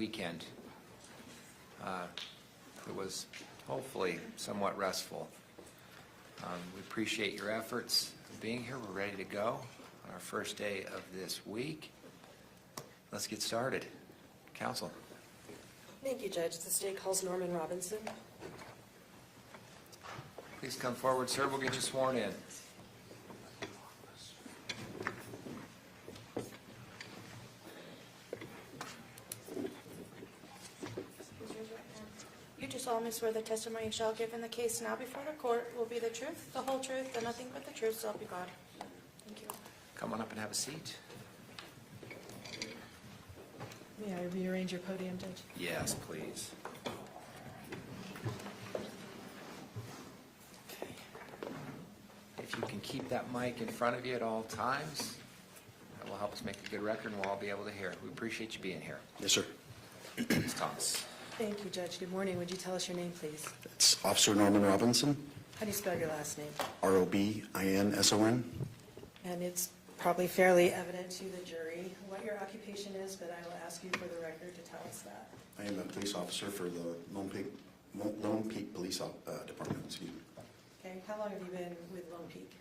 weekend. It was hopefully somewhat restful. We appreciate your efforts being here. We're ready to go on our first day of this week. Let's get started. Counsel. Thank you, Judge. The state calls Norman Robinson. Please come forward, sir. We'll get you sworn in. You do solemnly swear the testimony you shall give in the case now before the court will be the truth, the whole truth, and nothing but the truth, so help you God. Thank you. Come on up and have a seat. May I rearrange your podium, Judge? Yes, please. Okay. If you can keep that mic in front of you at all times, that will help us make a good record and we'll all be able to hear. We appreciate you being here. Yes, sir. Ms. Thomas. Thank you, Judge. Good morning. Would you tell us your name, please? It's Officer Norman Robinson, How do you spell your last name? Robinson. And it's probably fairly evident to the jury what your occupation is, but I will ask you for the record to tell us that. I am a police officer for the Lone Peak Police Department. Excuse me. Okay. How long have you been with Lone Peak?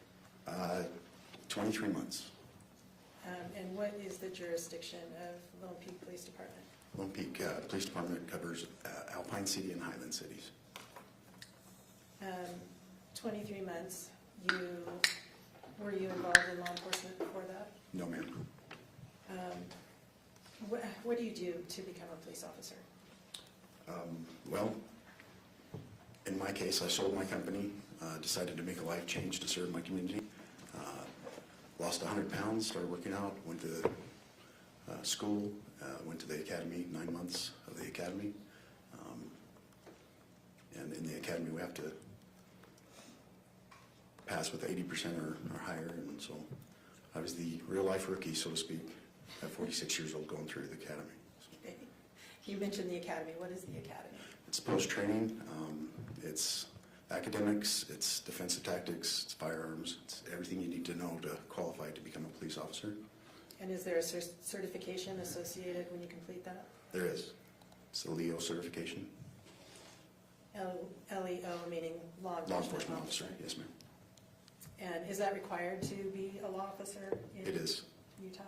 23 months. And what is the jurisdiction of Lone Peak Police Department? Lone Peak Police Department covers Alpine City and Highland cities. 23 months. Were you involved in law enforcement before that? No, ma'am. What do you do to become a police officer? Well, in my case, I sold my company, decided to make a life change to serve my community. Lost 100 pounds, started working out, went to school, went to the academy, 9 months of the academy. And in the academy, we have to pass with 80% or higher, and so I was the real-life rookie, so to speak, at 46 years old going through the academy. So. You mentioned the academy. What is the academy? It's post-training. It's academics, it's defensive tactics, it's firearms, it's everything you need to know to qualify to become a police officer. And is there a certification associated when you complete that? There is. It's the LEO certification. LEO meaning law enforcement officer. Yes, ma'am. And is that required to be a law officer in It is. Utah?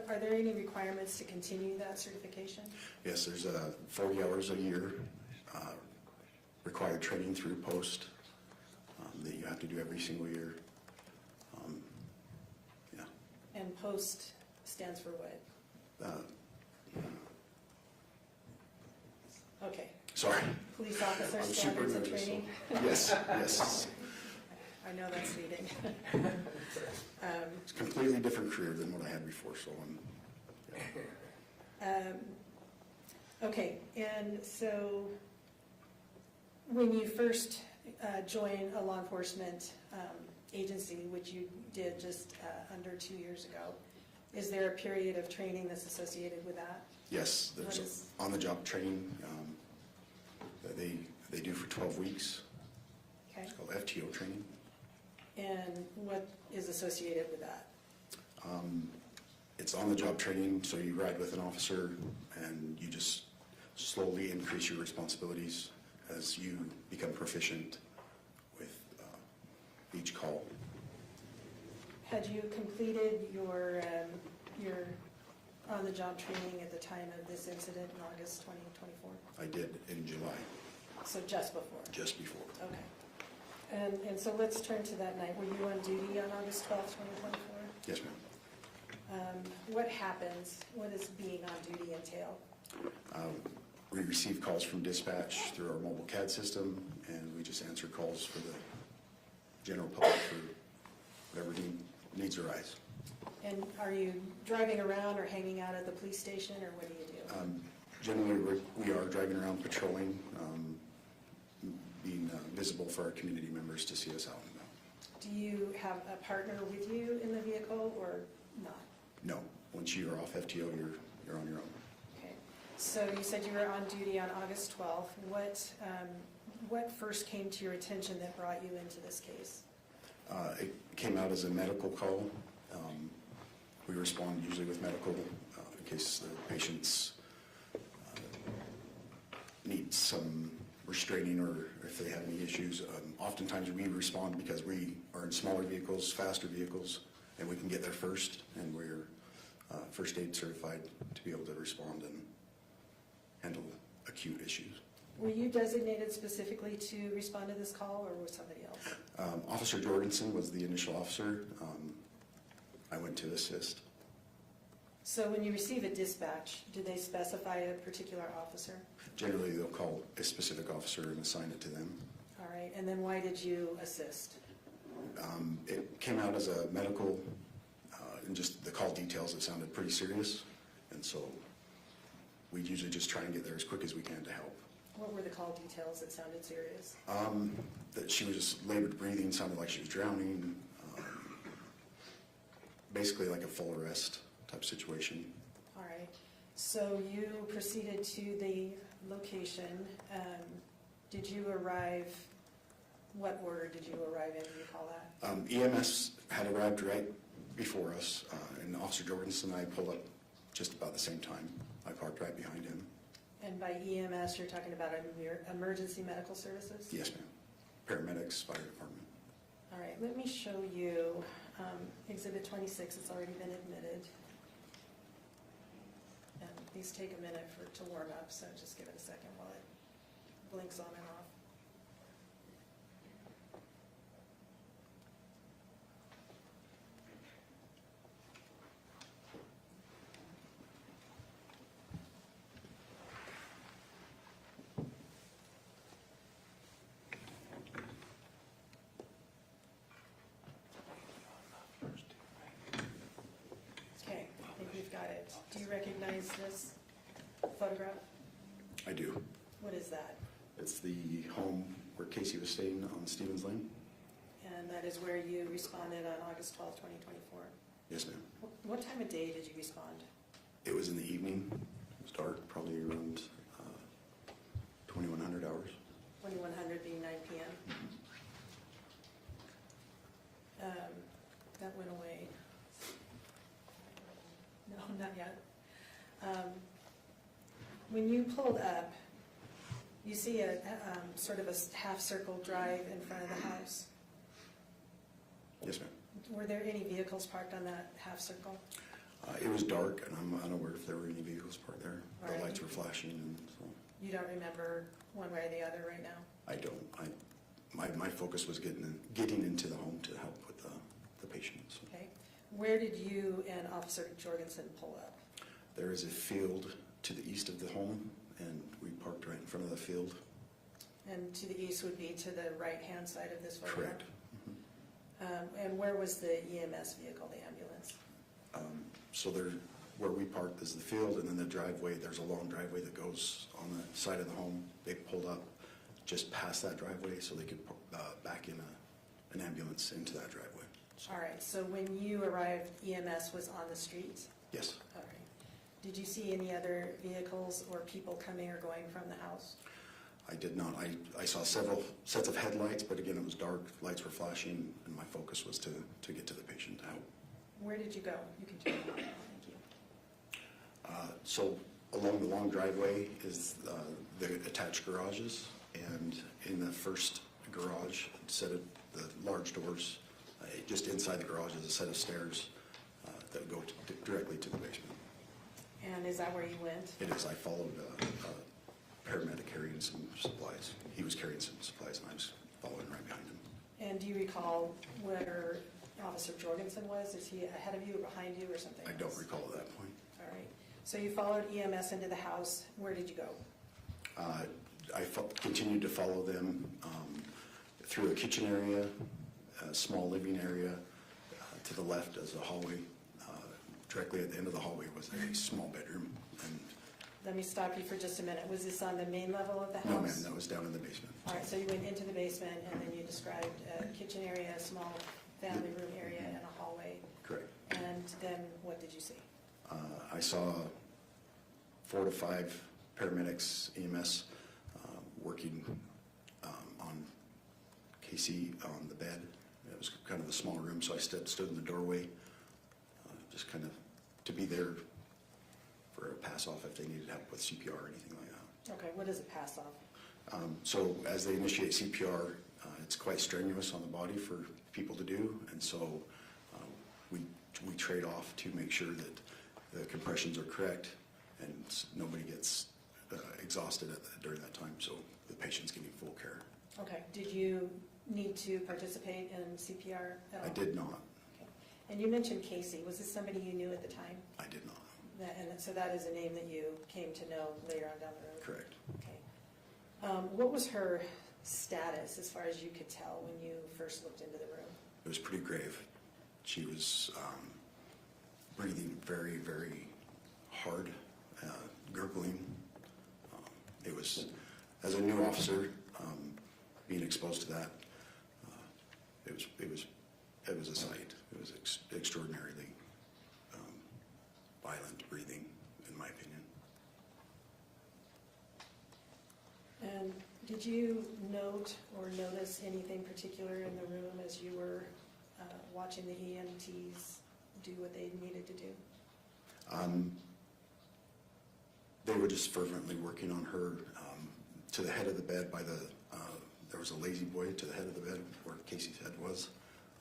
Are there any requirements to continue that certification? Yes, there's 40 hours a year required training through post that you have to do every single year. Yeah. And post stands for what? Okay. Sorry. Police officer I'm super standards and nervous. training? Yes, yes. I know that's leading. It's a completely different career than what I had before, so Okay, and so when you first joined a law enforcement agency, which you did just under 2 years ago, is there a period of training that's associated with that? yes, there's on-the-job training that they do for 12 weeks. Okay, It's called FTO training. and what is associated with that? It's on-the-job training, so you ride with an officer and you just slowly increase your responsibilities as you become proficient with each call. Had you completed your on-the-job training at the time of this incident in August 2024? I did in July, So just before? just before. Okay. And so let's turn to that night. Were you on duty on August 12th, 2024? Yes, ma'am. What happens? What does being on duty entail? We receive calls from dispatch through our mobile CAD system, and we just answer calls for the general public for whatever needs arise. And are you driving around or hanging out at the police station, or what do you do? Generally, we are driving around patrolling, being visible for our community members to see us out and about. Do you have a partner with you in the vehicle or not? No, once you are off FTO, you're on your own. Okay. So you said you were on duty on August 12th. What first came to your attention that brought you into this case? It came out as a medical call. We respond usually with medical in case the patients need some restraining or if they have any issues. Oftentimes we respond because we are in smaller vehicles, faster vehicles, and we can get there first, and we're first aid certified to be able to respond and handle acute issues. Were you designated specifically to respond to this call, or was somebody else? Officer Jorgensson was the initial officer. I went to assist. So when you receive a dispatch, do they specify a particular officer? Generally, they'll call a specific officer and assign it to them. All right, and then why did you assist? It came out as a medical, and just the call details, it sounded pretty serious, and so we usually just try and get there as quick as we can to help. What were the call details that sounded serious? That she was just labored breathing, sounded like she was drowning, basically like a full arrest type situation. All right, so you proceeded to the location. Did you arrive, what order did you arrive in, do you call that? EMS had arrived right before us, and Officer Jorgensson and I pulled up just about the same time. I parked right behind him. And by EMS, you're talking about emergency medical services? Yes, ma'am. Paramedics, fire department. All right, let me show you Exhibit 26. It's already been admitted. And these take a minute to warm up, so just give it a second while it blinks on and off. Okay, I think we've got it. Do you recognize this photograph? I do. What is that? It's the home where Kacee was staying on Stevens Lane. And that is where you responded on August 12, 2024. Yes, ma'am. What time of day did you respond? It was in the evening. It was dark, probably around 2100 hours. 2100 being 9 p.m. That went away. No, not yet. When you pulled up, you see a sort of a half circle drive in front of the house. Yes, ma'am. Were there any vehicles parked on that half circle? It was dark, and I'm unaware if there were any vehicles parked there. All The right. lights were flashing, and so You don't remember one way or the other right now? I don't. My focus was getting into the home to help with the patients. Okay. Where did you and Officer Jorgensson pull up? There is a field to the east of the home, and we parked right in front of the field. And to the east would be to the right-hand side of this photograph? Correct. And where was the EMS vehicle, the ambulance? So where we parked is the field, and then the driveway, there's a long driveway that goes on the side of the home. They pulled up just past that driveway so they could back in an ambulance into that driveway. All right, so when you arrived, EMS was on the street? Yes. All right. Did you see any other vehicles or people coming or going from the house? I did not. I saw several sets of headlights, but again, it was dark, lights were flashing, and my focus was to get to the patient to help. Where did you go? You can turn it on. Thank you. So along the long driveway is the attached garages, and in the first garage, set of the large doors, just inside the garage is a set of stairs that go directly to the basement. And is that where you went? It is. I followed a paramedic carrying some supplies. He was carrying some supplies, and I was following right behind him. And do you recall where Officer Jorgensson was? Is he ahead of you or behind you or something I else? don't recall at that point. All right. So you followed EMS into the house. Where did you go? I continued to follow them through a kitchen area, a small living area. To the left is a hallway. Directly at the end of the hallway was a small bedroom. And Let me stop you for just a minute. Was this on the main level of the house? no, ma'am, that was down in the basement. All right, so you went into the basement, and then you described a kitchen area, a small family room area, and a hallway. Correct. And then what did you see? I saw 4 to 5 paramedics, EMS, working on Kacee on the bed. It was kind of a small room, so I stood in the doorway, just kind of to be there for a pass-off if they needed help with CPR or anything like that. Okay, what does it pass off? So as they initiate CPR, it's quite strenuous on the body for people to do, and so we trade off to make sure that the compressions are correct and nobody gets exhausted during that time, so the patient's getting full care. Okay, did you need to participate in CPR at all? I did not. Okay. And you mentioned Kacee. Was this somebody you knew at the time? I did not. And so that is a name that you came to know later on down the road? Correct. Okay. What was her status as far as you could tell when you first looked into the room? It was pretty grave. She was breathing very, very hard, gurgling. It was, as a new officer, being exposed to that, it was a sight. It was extraordinarily violent breathing, in my opinion. And did you note or notice anything particular in the room as you were watching the EMTs do what they needed to do? They were just fervently working on her to the head of the bed by the, there was a lazy boy to the head of the bed where Kacee's head was.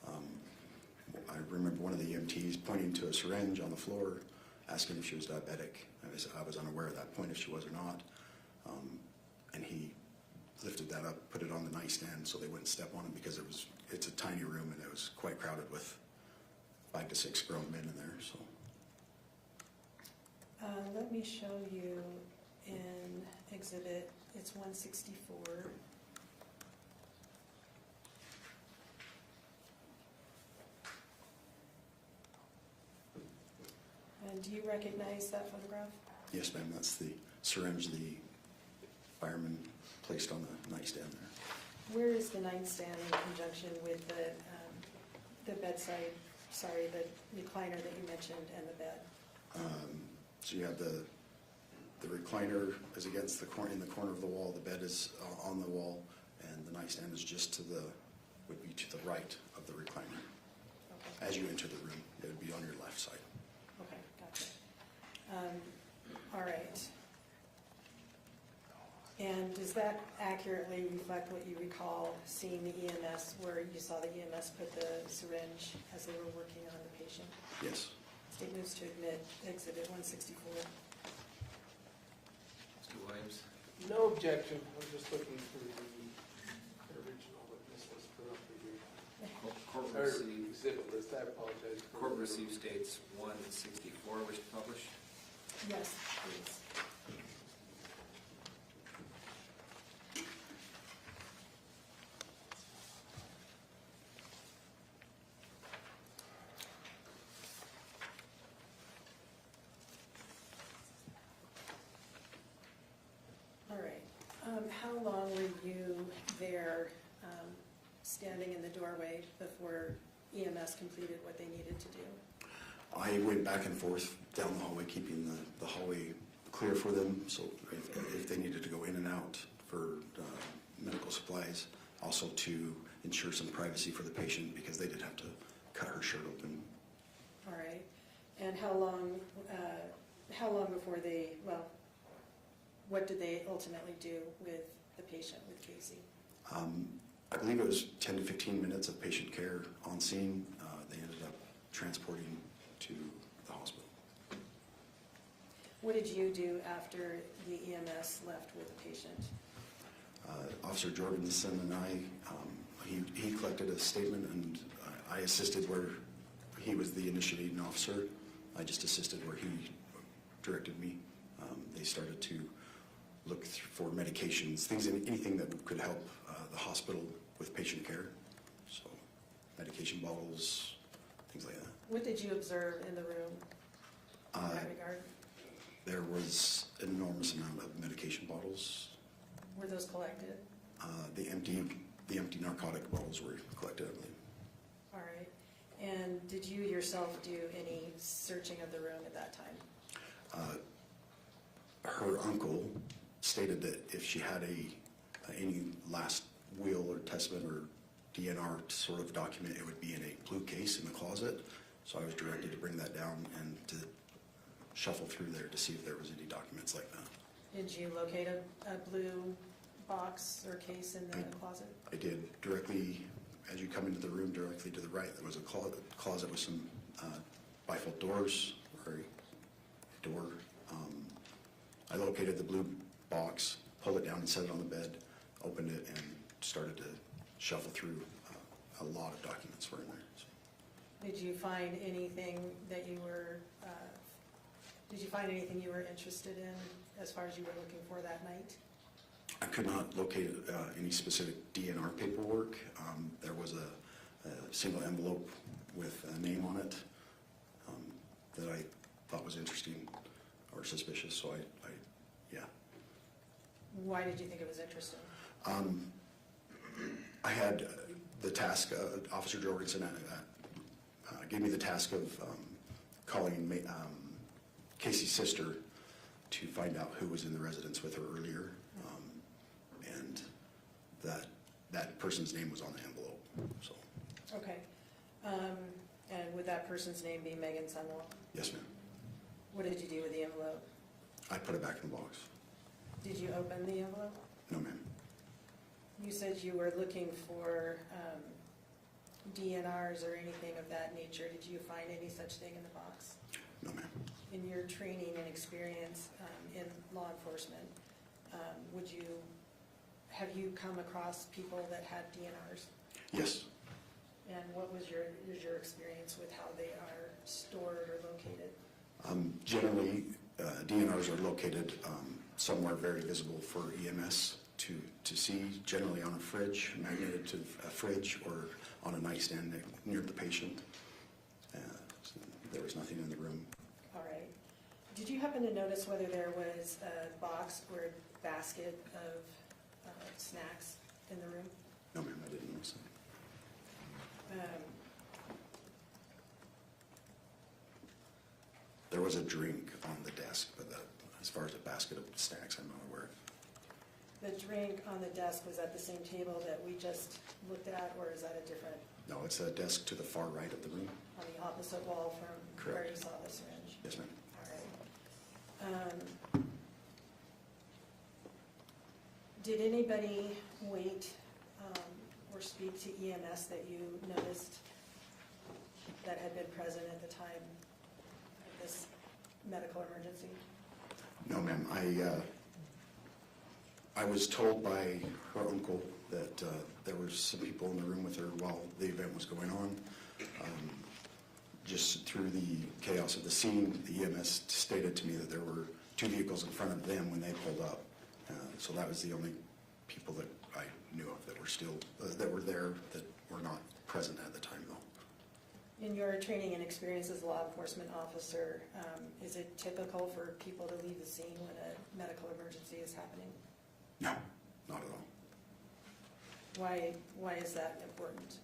I remember one of the EMTs pointing to a syringe on the floor, asking if she was diabetic. I was unaware at that point if she was or not. And he lifted that up, put it on the nightstand so they wouldn't step on it because it's a tiny room and it was quite crowded with 5 to 6 grown men in there. So. Let me show you in exhibit, it's 164. And do you recognize that photograph? Yes, ma'am, that's the syringe the fireman placed on the nightstand there. Where is the nightstand in conjunction with the bedside, sorry, the recliner that you mentioned and the bed? So you have the recliner is against the corner, in the corner of the wall, the bed is on the wall, and the nightstand is just would be to the right of the recliner. Okay. As you enter the room, it would be on your left side. Okay, gotcha. All right. And does that accurately reflect what you recall seeing the EMS, where you saw the EMS put the syringe as they were working on the patient? Yes. State moves to admit exhibit 164. Mr. Williams? No objection, I'm just looking for the original witness was put up here. Court Or received, exhibit list, I apologize. court received states 164, wish to publish? Yes, please. All right. How long were you there, standing in the doorway before EMS completed what they needed to do? I went back and forth down the hallway, keeping the hallway clear for them, so if they needed to go in and out for medical supplies, also to ensure some privacy for the patient because they did have to cut her shirt open. All right. And how long before they, well, what did they ultimately do with the patient, with Kacee? I believe it was 10 to 15 minutes of patient care on scene. They ended up transporting to the hospital. What did you do after the EMS left with the patient? Officer Jorgensson and I, he collected a statement and I assisted where he was the initiating officer. I just assisted where he directed me. They started to look for medications, anything that could help the hospital with patient care. So medication bottles, things like that. What did you observe in the room in that regard? There was an enormous amount of medication bottles. Were those collected? The empty narcotic bottles were collected, I believe. All right. And did you yourself do any searching of the room at that time? Her uncle stated that if she had any last will or testament or DNR sort of document, it would be in a blue case in the closet. So I was directed to bring that down and to shuffle through there to see if there was any documents like that. Did you locate a blue box or case in the closet? I did. Directly, as you come into the room, directly to the right, there was a closet with some bifold doors, or a door. I located the blue box, pulled it down and set it on the bed, opened it, and started to shuffle through. A lot of documents were in there. So. Did you find anything that you were, interested in as far as you were looking for that night? I could not locate any specific DNR paperwork. There was a single envelope with a name on it that I thought was interesting or suspicious, so yeah. Why did you think it was interesting? I had the task, Officer Jorgensson gave me the task of calling Kacee's sister to find out who was in the residence with her earlier, and that person's name was on the envelope. So. Okay. And would that person's name be Meggan Sundwall? Yes, ma'am. What did you do with the envelope? I put it back in the box. Did you open the envelope? No, ma'am. You said you were looking for DNRs or anything of that nature. Did you find any such thing in the box? No, ma'am. In your training and experience in law enforcement, have you come across people that had DNRs? Yes. And what was your experience with how they are stored or located? Generally, DNRs are located somewhere very visible for EMS to see, generally on a fridge, magneted to a fridge, or on a nightstand near the patient. So there was nothing in the room. All right. Did you happen to notice whether there was a box or a basket of snacks in the room? No, ma'am, I didn't notice that. There was a drink on the desk, but as far as a basket of snacks, I'm not aware of. The drink on the desk was at the same table that we just looked at, or is that a different, No, it's a desk to the far right of the room. on the opposite wall from where Correct. you saw the syringe? Yes, ma'am. All right. Did anybody wait or speak to EMS that you noticed that had been present at the time of this medical emergency? No, ma'am. I was told by her uncle that there were some people in the room with her while the event was going on. Just through the chaos of the scene, the EMS stated to me that there were 2 vehicles in front of them when they pulled up. So that was the only people that I knew of that were there that were not present at the time, though. In your training and experience as a law enforcement officer, is it typical for people to leave the scene when a medical emergency is happening? No, not at all. Why is that important?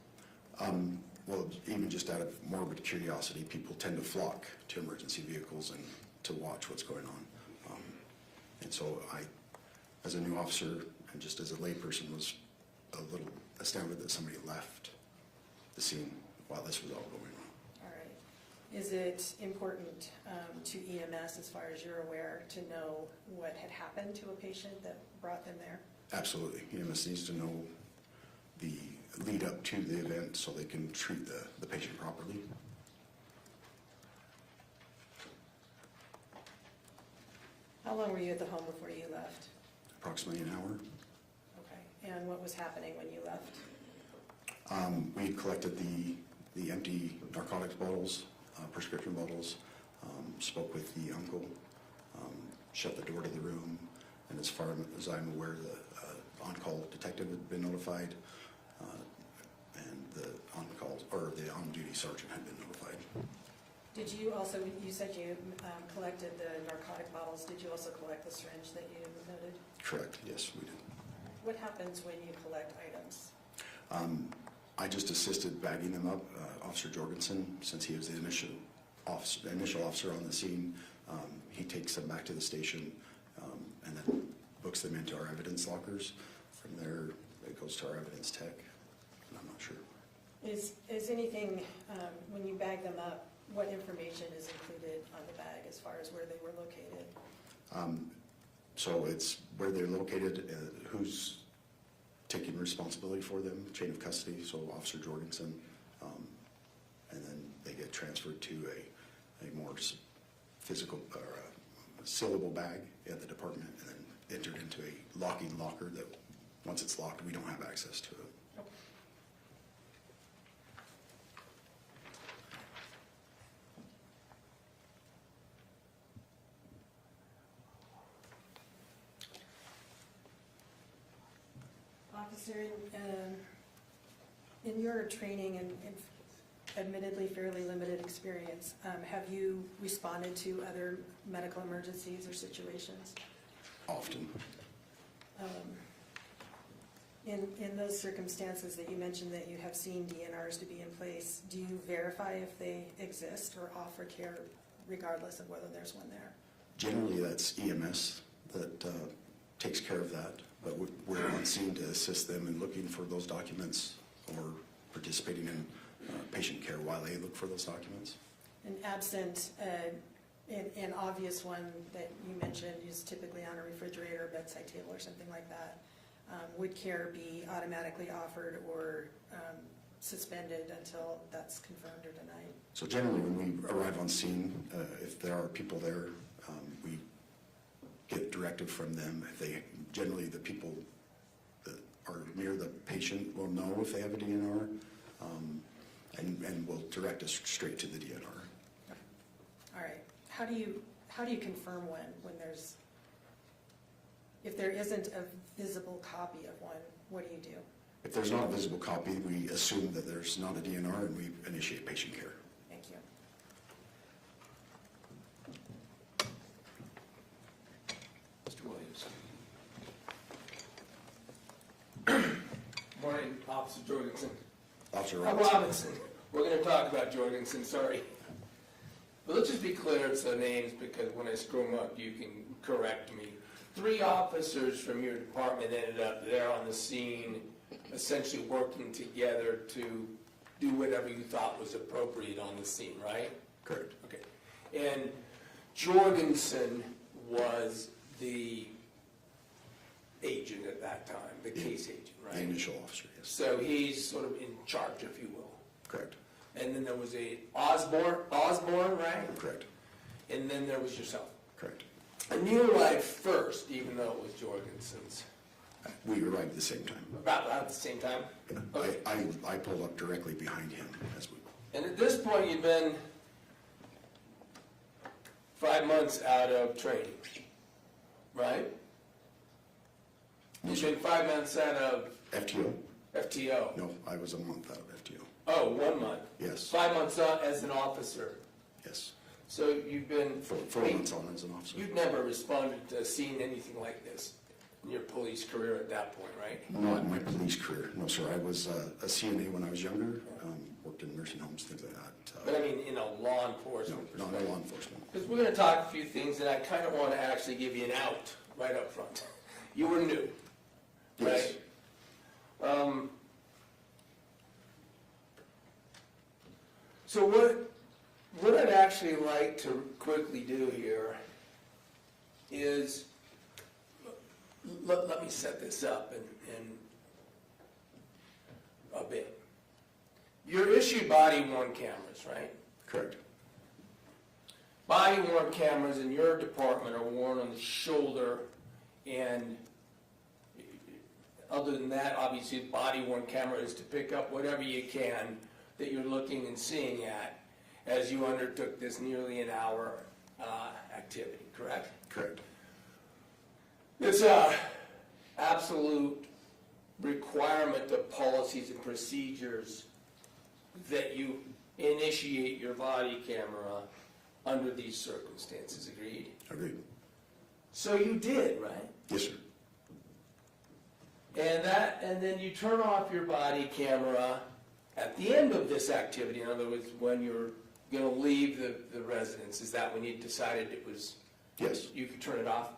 Well, even just out of morbid curiosity, people tend to flock to emergency vehicles and to watch what's going on. And so I, as a new officer and just as a layperson, was a little astounded that somebody left the scene while this was all going on. All right. Is it important to EMS, as far as you're aware, to know what had happened to a patient that brought them there? Absolutely. EMS needs to know the lead up to the event so they can treat the patient properly. How long were you at the home before you left? Approximately an hour. Okay. And what was happening when you left? We had collected the empty narcotics bottles, prescription bottles, spoke with the uncle, shut the door to the room, and as far as I'm aware, the on-call detective had been notified, and the on-duty sergeant had been notified. Did you also, you said you collected the narcotic bottles, did you also collect the syringe that you noted? Correct, yes, we did. What happens when you collect items? I just assisted bagging them up. Officer Jorgensson, since he was the initial officer on the scene, he takes them back to the station and then books them into our evidence lockers. From there, it goes to our evidence tech, and I'm not sure. Is anything, when you bag them up, what information is included on the bag as far as where they were located? So it's where they're located, who's taking responsibility for them, chain of custody, so Officer Jorgensson, and then they get transferred to a more physical or a sealable bag at the department, and then entered into a locking locker that once it's locked, we don't have access to it. Officer, in your training and admittedly fairly limited experience, have you responded to other medical emergencies or situations? Often. In those circumstances that you mentioned that you have seen DNRs to be in place, do you verify if they exist or offer care regardless of whether there's one there? Generally, that's EMS that takes care of that, but we're on scene to assist them in looking for those documents or participating in patient care while they look for those documents. And absent an obvious one that you mentioned is typically on a refrigerator, bedside table, or something like that, would care be automatically offered or suspended until that's confirmed or denied? So generally, when we arrive on scene, if there are people there, we get directive from them. Generally, the people that are near the patient will know if they have a DNR, and will direct us straight to the DNR. All right. How do you confirm when there's, if there isn't a visible copy of one, what do you do? If there's not a visible copy, we assume that there's not a DNR, and we initiate patient care. Thank you. Mr. Williams. Morning, Officer Jorgensson. Officer Robinson. We're going to talk about Jorgensson, sorry. But let's just be clear it's the names, because when I screw them up, you can correct me. 3 officers from your department ended up there on the scene, essentially working together to do whatever you thought was appropriate on the scene, right? Correct. Okay. And Jorgensson was the agent at that time, the case agent, right? The initial officer, yes. So he's sort of in charge, if you will. Correct. And then there was a Osborne, right? Correct. And then there was yourself. Correct. And you arrived first, even though it was Jorgensson's. We arrived at the same time. About at the same time? Okay. I pulled up directly behind him as we. And at this point, you've been 5 months out of training, right? You've been 5 months out of FTO? FTO. No, I was a month out of FTO. Oh, 1 month. Yes. 5 months out as an officer. Yes. So you've been... 4 months on as an officer. You've never responded to seeing anything like this in your police career at that point, right? Not in my police career, no sir. I was a CNA when I was younger, worked in nursing homes, things like that. But I mean, in a law No, enforcement not in perspective. law enforcement. Because we're going to talk a few things, and I kind of want to actually give you an out right up front. You were new, Yes. right? So what I'd actually like to quickly do here is, let me set this up in a bit. You're issued body-worn cameras, right? Correct. Body-worn cameras in your department are worn on the shoulder, and other than that, obviously, the body-worn camera is to pick up whatever you can that you're looking and seeing at as you undertook this nearly an hour activity, correct? Correct. It's a absolute requirement of policies and procedures that you initiate your body camera under these circumstances, agreed? Agreed. So you did, right? Yes, sir. And then you turn off your body camera at the end of this activity. In other words, when you're going to leave the residence, is that when you decided it was, Yes. you could turn it off?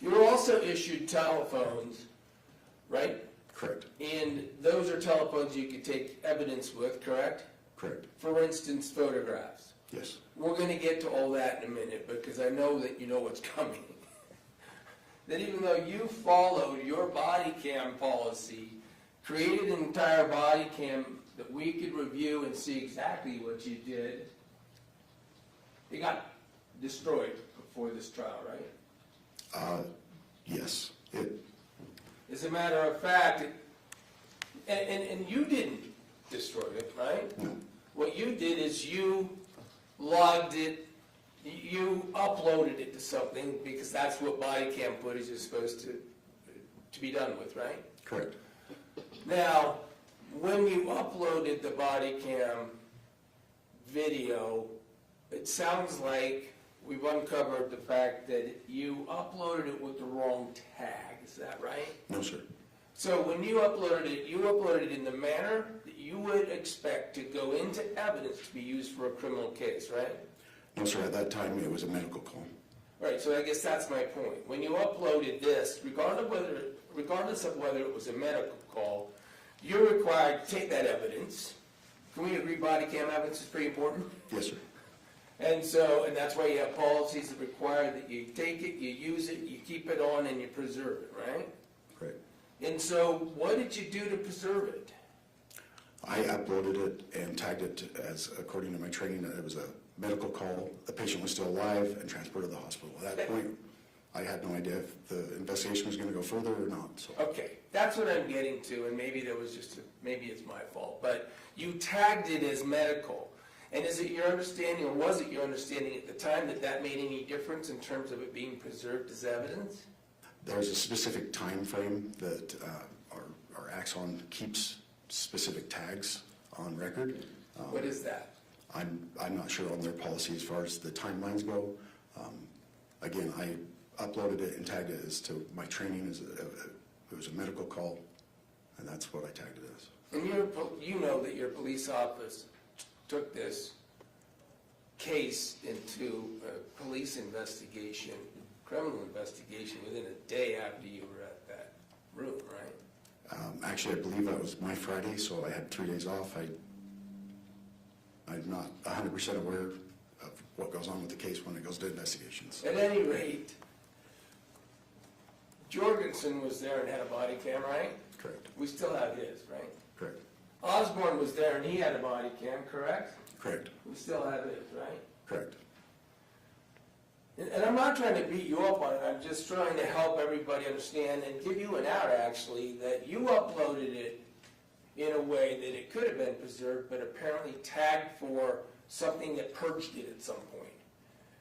You were also issued telephones, right? Correct. And those are telephones you could take evidence with, correct? Correct. For instance, photographs. Yes. We're going to get to all that in a minute because I know that you know what's coming. That even though you followed your body cam policy, created an entire body cam that we could review and see exactly what you did, it got destroyed before this trial, right? Yes. As a matter of fact, and you didn't destroy it, right? No. What you did is you logged it, you uploaded it to something because that's what body cam footage is supposed to be done with, right? Correct. Now, when you uploaded the body cam video, it sounds like we've uncovered the fact that you uploaded it with the wrong tag. Is that right? No, sir. So when you uploaded it in the manner that you would expect to go into evidence to be used for a criminal case, right? No, sir. At that time, it was a medical call. Right, so I guess that's my point. When you uploaded this, regardless of whether it was a medical call, you're required to take that evidence. Can we agree body cam evidence is pretty important? Yes, sir. And that's why you have policies that require that you take it, you use it, you keep it on, and you preserve it, right? Correct. And so what did you do to preserve it? I uploaded it and tagged it as, according to my training, that it was a medical call. The patient was still alive and transported to the hospital. At that point, I had no idea if the investigation was going to go further or not. So. Okay, that's what I'm getting to, and maybe maybe it's my fault, but you tagged it as medical. And is it your understanding, or was it your understanding at the time, that that made any difference in terms of it being preserved as evidence? There's a specific time frame that our Axon keeps specific tags on record. What is that? I'm not sure on their policy as far as the timelines go. Again, I uploaded it and tagged it as to my training. It was a medical call, and that's what I tagged it as. And you know that your police office took this case into a police investigation, criminal investigation, within a day after you were at that room, right? Actually, I believe that was my Friday, so I had 3 days off. I'm not 100% aware of what goes on with the case when it goes to investigations. At any rate, Jorgensson was there and had a body cam, right? Correct. We still have his, right? Correct. Osborne was there and he had a body cam, correct? Correct. We still have his, right? Correct. And I'm not trying to beat you up on it, I'm just trying to help everybody understand and give you an out, actually, that you uploaded it in a way that it could have been preserved, but apparently tagged for something that purged it at some point.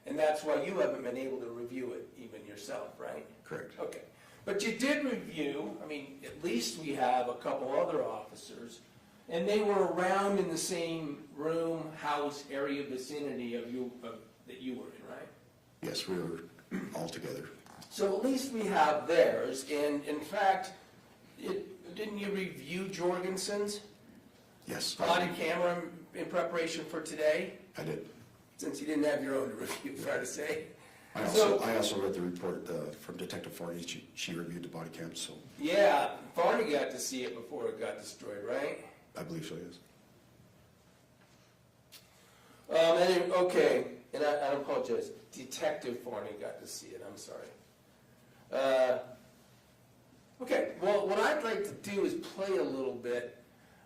And that's why you haven't been able to review it even yourself, right? Correct. Okay. But you did review, I mean, at least we have a couple other officers, and they were around in the same room, house, area, vicinity of you, that you were in, right? Yes, we were all together. So at least we have theirs, and in fact, didn't you review Jorgensen's Yes. body camera in preparation for today? I did. Since you didn't have your own to review, fair to say. I So- also read the report from Detective Farney. She reviewed the body cam, so Yeah, Farney got to see it before it got destroyed, right? I believe so, yes. Okay, and I apologize. Detective Farney got to see it, I'm sorry. Okay, well, what I'd like to do is play a little bit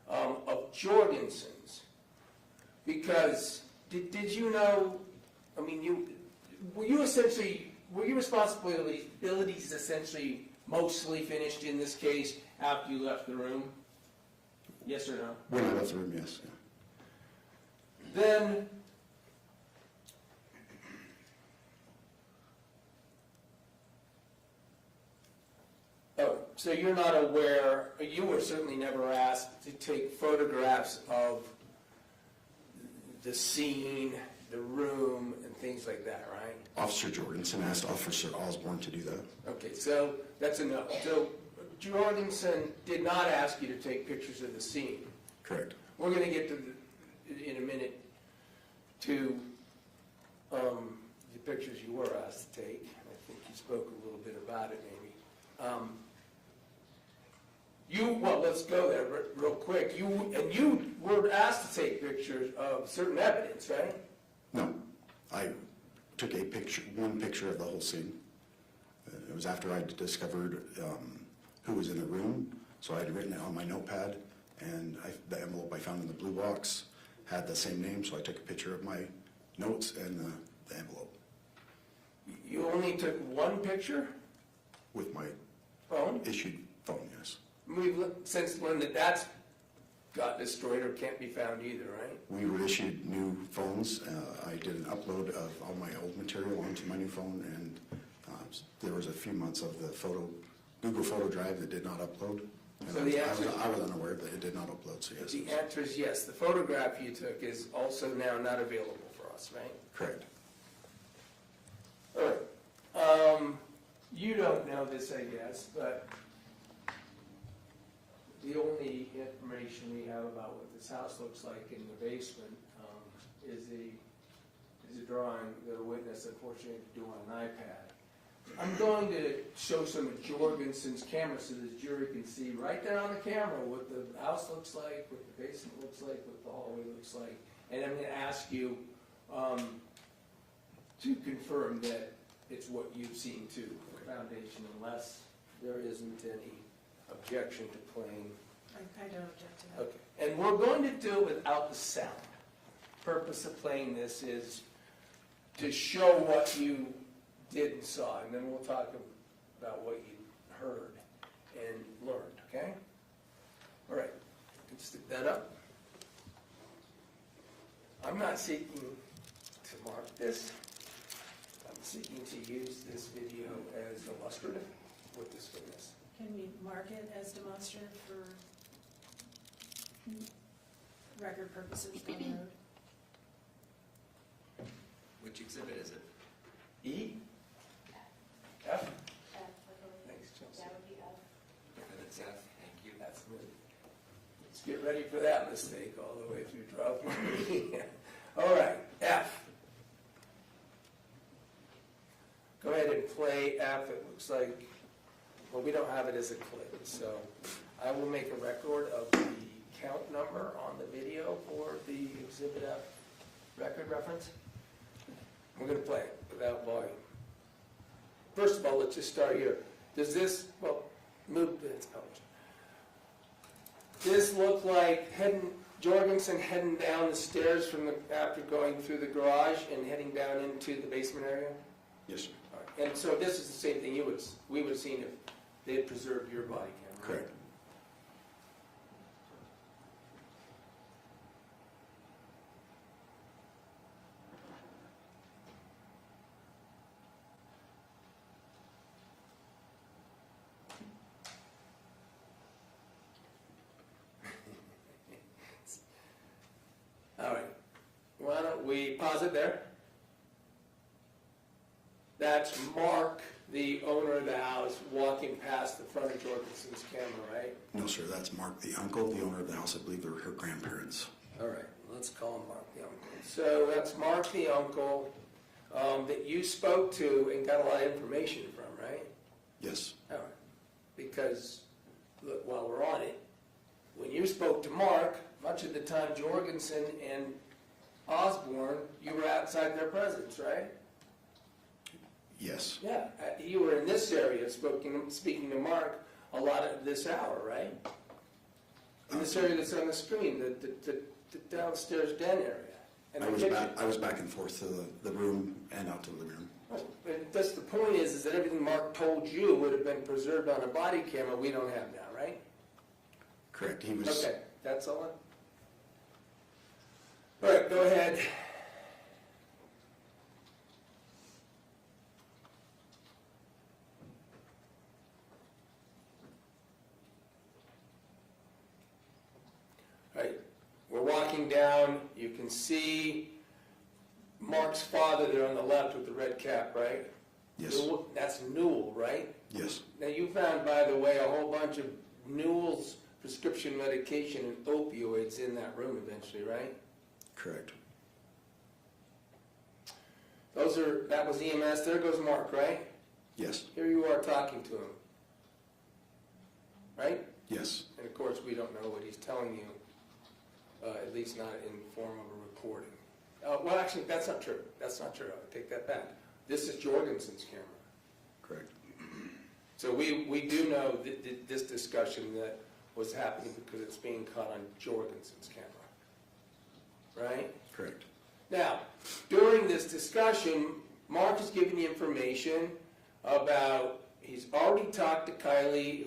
of Jorgensen's. Because, did you know, I mean, were your responsibilities essentially mostly finished in this case after you left the room? Yes or no? When I left the room, yes. Yeah. Then, so you're not aware, you were certainly never asked to take photographs of the scene, the room, and things like that, right? Officer Jorgensson asked Officer Osborne to do that. Okay, so that's enough. So Jorgensson did not ask you to take pictures of the scene. Correct. We're going to get to, in a minute, to the pictures you were asked to take. I think you spoke a little bit about it, maybe. well, let's go there real quick. You were asked to take pictures of certain evidence, right? No, I took one picture of the whole scene. It was after I discovered who was in the room, so I had written it on my notepad, and the envelope I found in the blue box had the same name, so I took a picture of my notes and the envelope You only took one picture? with my Phone? issued phone, yes. We've since learned that that's got destroyed or can't be found either, right? We were issued new phones. I did an upload of all my old material onto my new phone, and there was a few months of the Google Photo Drive that did not upload. And So the answer- I was unaware that it did not upload, so yes. The answer is yes. The photograph you took is also now not available for us, right? Correct. All right. You don't know this, I guess, but the only information we have about what this house looks like in the basement is a drawing that a witness unfortunately had to do on an iPad. I'm going to show some of Jorgensen's camera so the jury can see right there on the camera what the house looks like, what the basement looks like, what the hallway looks like. And I'm going to ask you to confirm that it's what you've seen too, the foundation, unless there isn't any objection to playing. I don't object to that. Okay, and we're going to do it without the sound. Purpose of playing this is to show what you did and saw, and then we'll talk about what you heard and learned, okay? All right, you can stick that up. I'm not seeking to mark this. I'm seeking to use this video as illustrative with this witness. Can we mark it as demonstrative for record purposes on the road? Which exhibit is it? E? F? Thanks, Chelsea. That would be F. Evidence F, thank you. That's good. Let's get ready for that mistake all the way through trial. All right, F. Go ahead and play F. It looks like, well, we don't have it as a clip, so I will make a record of the count number on the video for the Exhibit F record reference. We're going to play it without volume. First of all, let's just start here. Does this, well, move it's published. This look like Jorgensson heading down the stairs after going through the garage and heading down into the basement area? Yes, sir. All right. And so this is the same thing we would have seen if they had preserved your body camera. Correct. All right. Why don't we pause it there? That's Mark, the owner of the house, walking past the front of Jorgensen's camera, right? No, sir, that's Mark, the uncle, the owner of the house. I believe they're her grandparents. All right, let's call him Mark the uncle. So that's Mark the uncle that you spoke to and got a lot of information from, right? Yes, All right. Because, look, while we're on it, when you spoke to Mark, much of the time Jorgensen and Osborne, you were outside their presence, right? yes, Yeah, you were in this area speaking to Mark a lot of this hour, right? In this area that's on the screen, the downstairs den area. And the kitchen. I was back and forth to the room and out to the living room. But that's the point is that everything Mark told you would have been preserved on a body camera we don't have now, right? Correct, he was, Okay, that's all. All right, go ahead. All right, we're walking down. You can see Mark's father there on the left with the red cap, right? yes, That's Newell, right? yes, Now, you found, by the way, a whole bunch of Newell's prescription medication and opioids in that room eventually, right? correct, That was EMS. There goes Mark, right? yes, Here you are talking to him. Right? Yes, And of course, we don't know what he's telling you, at least not in form of a recording. Well, actually, that's not true. That's not true. I take that back. This is Jorgensen's camera. correct. So we do know that this discussion that was happening because it's being caught on Jorgenssen's camera, right? Correct. Now, during this discussion, Mark is giving the information about, he's already talked to Kylie,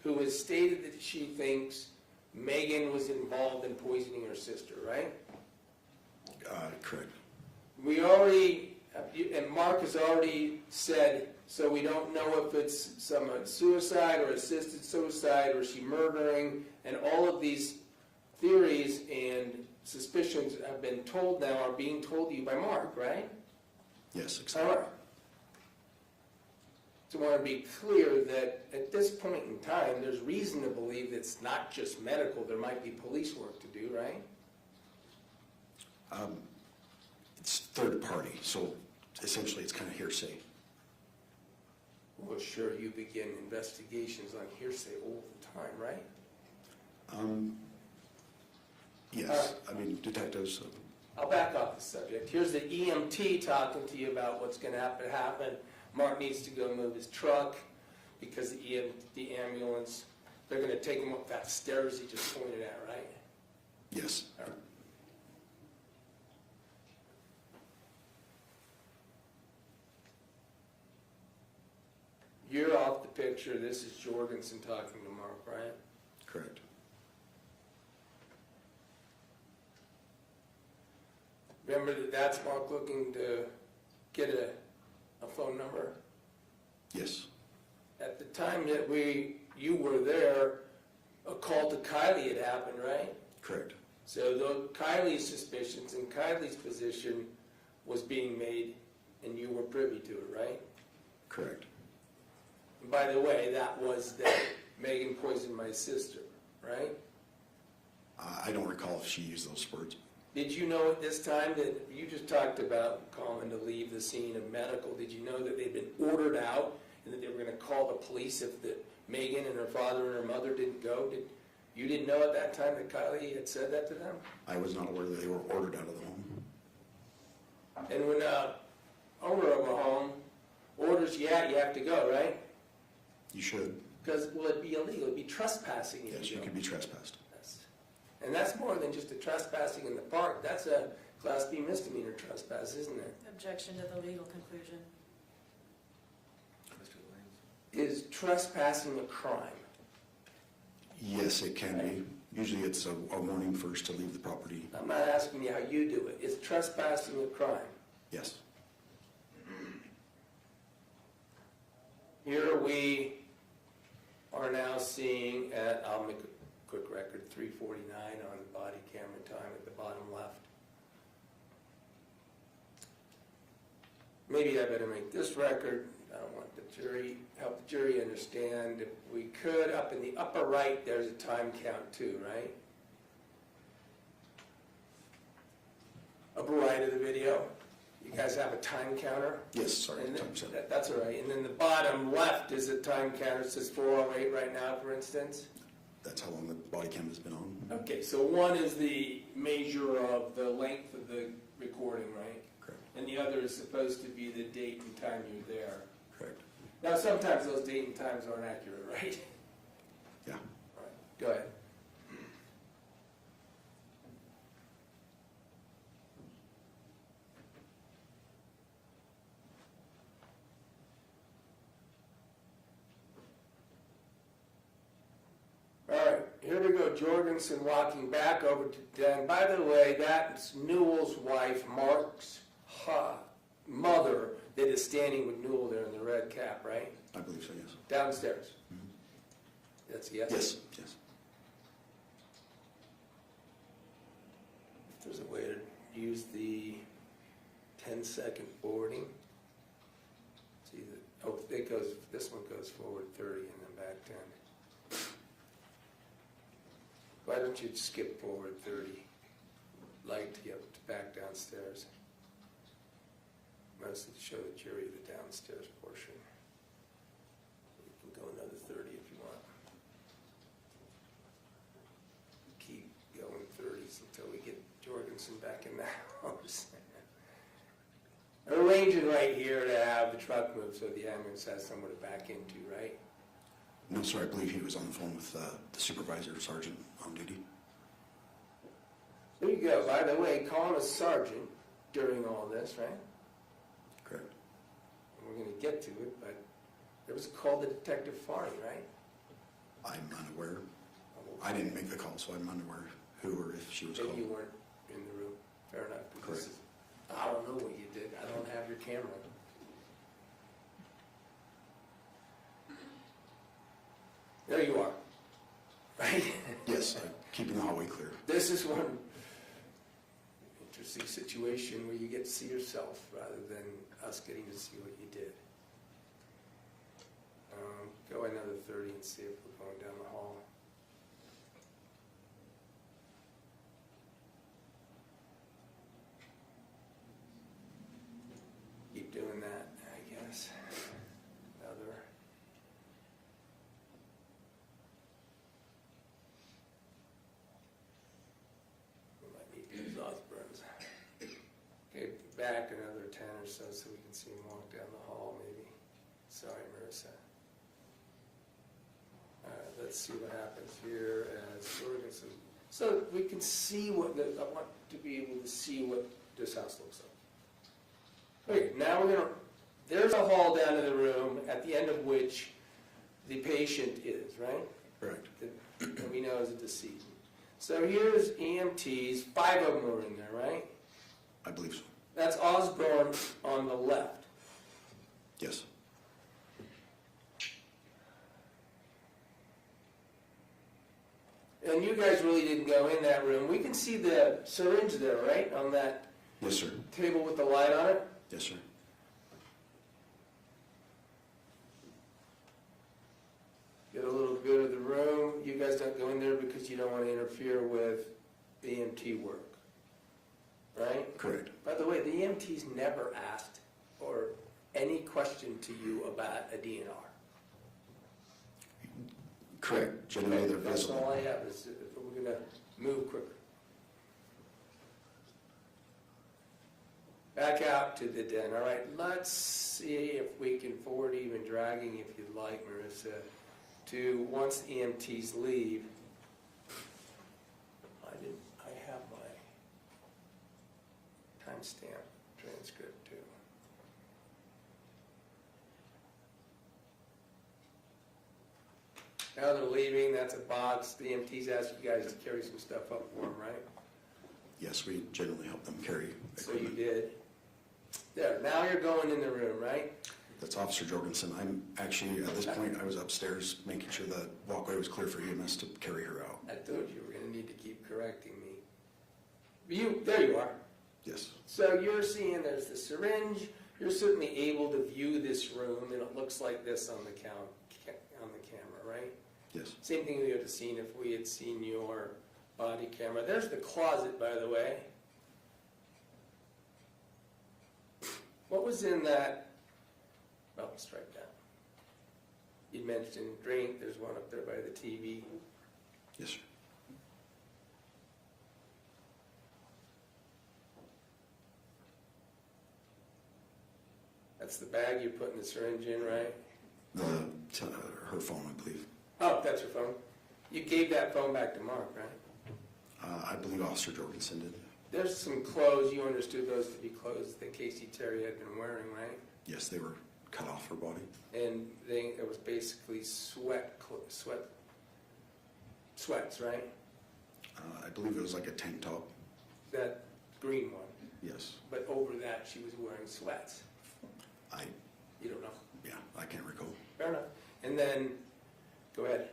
who has stated that she thinks Meggan was involved in poisoning her sister, right? Correct. We already, and Mark has already said, so we don't know if it's some suicide or assisted suicide or is she murdering, and all of these theories and suspicions have been told now, are being told to you by Mark, right? Yes, All exactly. right. So I want to be clear that at this point in time, there's reason to believe it's not just medical, there might be police work to do, right? It's third party, so essentially it's kind of hearsay. Well, sure, you begin investigations on hearsay all the time, right? Yes, I mean, detectives, I'll back off the subject. Here's the EMT talking to you about what's going to happen. Mark needs to go move his truck because the ambulance, they're going to take him up that stairs he just pointed at, right? yes. All right. You're off the picture. This is Jorgensen talking to Mark, right? Correct. Remember that's Mark looking to get a phone number? Yes, At the time that you were there, a call to Kylie had happened, right? correct. So Kylie's suspicions and Kylie's position was being made, and you were privy to it, right? Correct. And by the way, that was that Meggan poisoned my sister, right? I don't recall if she used those words. Did you know at this time that you just talked about calling to leave the scene of medical? Did you know that they'd been ordered out and that they were going to call the police if Meggan and her father and her mother didn't go? You didn't know at that time that Kylie had said that to them? I was not aware that they were ordered out of the home. And when owner of a home orders you out, you have to go, right? You should. Because, well, it'd be illegal. It'd be trespassing if Yes, you you go. could be trespassed. And that's more than just a trespassing in the park. That's a Class B misdemeanor trespass, isn't it? Objection to the legal conclusion. Is trespassing a crime? Yes, it can be. Usually it's a warning first to leave the property. I'm not asking you how you do it. Is trespassing a crime? Yes. Here we are now seeing at, I'll make a quick record, 3:49 on body camera time at the bottom left. Maybe I better make this record. I don't want the jury, help the jury understand. If we could, up in the upper right, there's a time count too, right? Upper right of the video. You guys have a time counter? Yes, sorry. And then- time's up. that's all right. And then the bottom left is a time counter. It says 4:08 right now, for instance. That's how long the body cam has been on. Okay, so one is the measure of the length of the recording, right? Correct. And the other is supposed to be the date and time you're there. Correct. Now, sometimes those date and times aren't accurate, right? Yeah. All right, go ahead. All right, here we go, Jorgensen walking back over to Dan. By the way, that's Newell's wife, Mark's mother, that is standing with Newell there in the red cap, right? I believe so, yes. Downstairs. That's a yes? Yes, yes. If there's a way to use the 10-second boarding. See, this one goes forward 30 and then back 10. Why don't you skip forward 30, light to get back downstairs? Mostly to show the jury the downstairs portion. You can go another 30 if you want. right here to have the truck moved so the ambulance has somewhere to back into, right? No, sir, I believe he was on the phone with the supervisor, sergeant on duty. There you go. By the way, call him a sergeant during all this, right? Correct. We're going to get to it, but there was a call to Detective Farney, right? I'm unaware. I didn't make the call, so I'm unaware who or if she was Maybe called. you weren't in the room. Fair enough. But this Correct. is- I don't know what you did. I don't have your camera. There you are. Right? Yes, keeping the hallway clear. This is one interesting situation where you get to see yourself rather than us getting to see what you did. Go another 30 and see if we're going down the hall. Keep doing that, I guess. Another. We might need these Osborns. Okay, back another 10 or so we can see him walk down the hall maybe. Sorry, Marissa. Let's see what happens here as Jorgensson. So we can see what, I want to be able to see what this house looks like. Okay, now we're going to, there's a hall down in the room at the end of which the patient is, right? Correct. That we know is a deceased. So here's EMTs, 5 of them are in there, right? I believe so. That's Osborne on the left. Yes. And you guys really didn't go in that room. We can see the syringe there, right? On that Yes, sir. table with the light on it. Yes, sir. Get a little bit of the room. You guys don't go in there because you don't want to interfere with EMT work, right? Correct. By the way, the EMTs never asked or any question to you about a DNR. Correct. Generally, they're That's all visible. I have is we're going to move quicker. Back out to the den. All right, let's see if we can forward even dragging, if you'd like, Marissa, to once the EMTs leave. I have my timestamp transcript too. Now they're leaving, that's a box. The EMTs asked you guys to carry some stuff up for them, right? Yes, we generally help them carry So you equipment. did. There, now you're going in the room, right? That's Officer Jorgensson. I'm actually, at this point, I was upstairs making sure the walkway was clear for EMS to carry her out. I told you were gonna need to keep correcting me. There you are. Yes. So you're seeing there's the syringe. You're certainly able to view this room, and it looks like this on the camera, right? Yes. Same thing we would have seen if we had seen your body camera. There's the closet, by the way. What was in that? Well, strike that. You mentioned drink. There's one up there by the TV. Yes, sir. That's the bag you're putting the syringe in, right? Her phone, I believe. Oh, that's your phone. You gave that phone back to Mark, right? I believe Officer Jorgensson did. There's some clothes. You understood those to be clothes that Kacee Terry had been wearing, right? Yes, they were cut off her body. And it was basically sweats, right? I believe it was like a tank top. That green one. Yes. But over that, she was wearing sweats. You don't know. Yeah, I can't recall. Fair enough. And then, go ahead.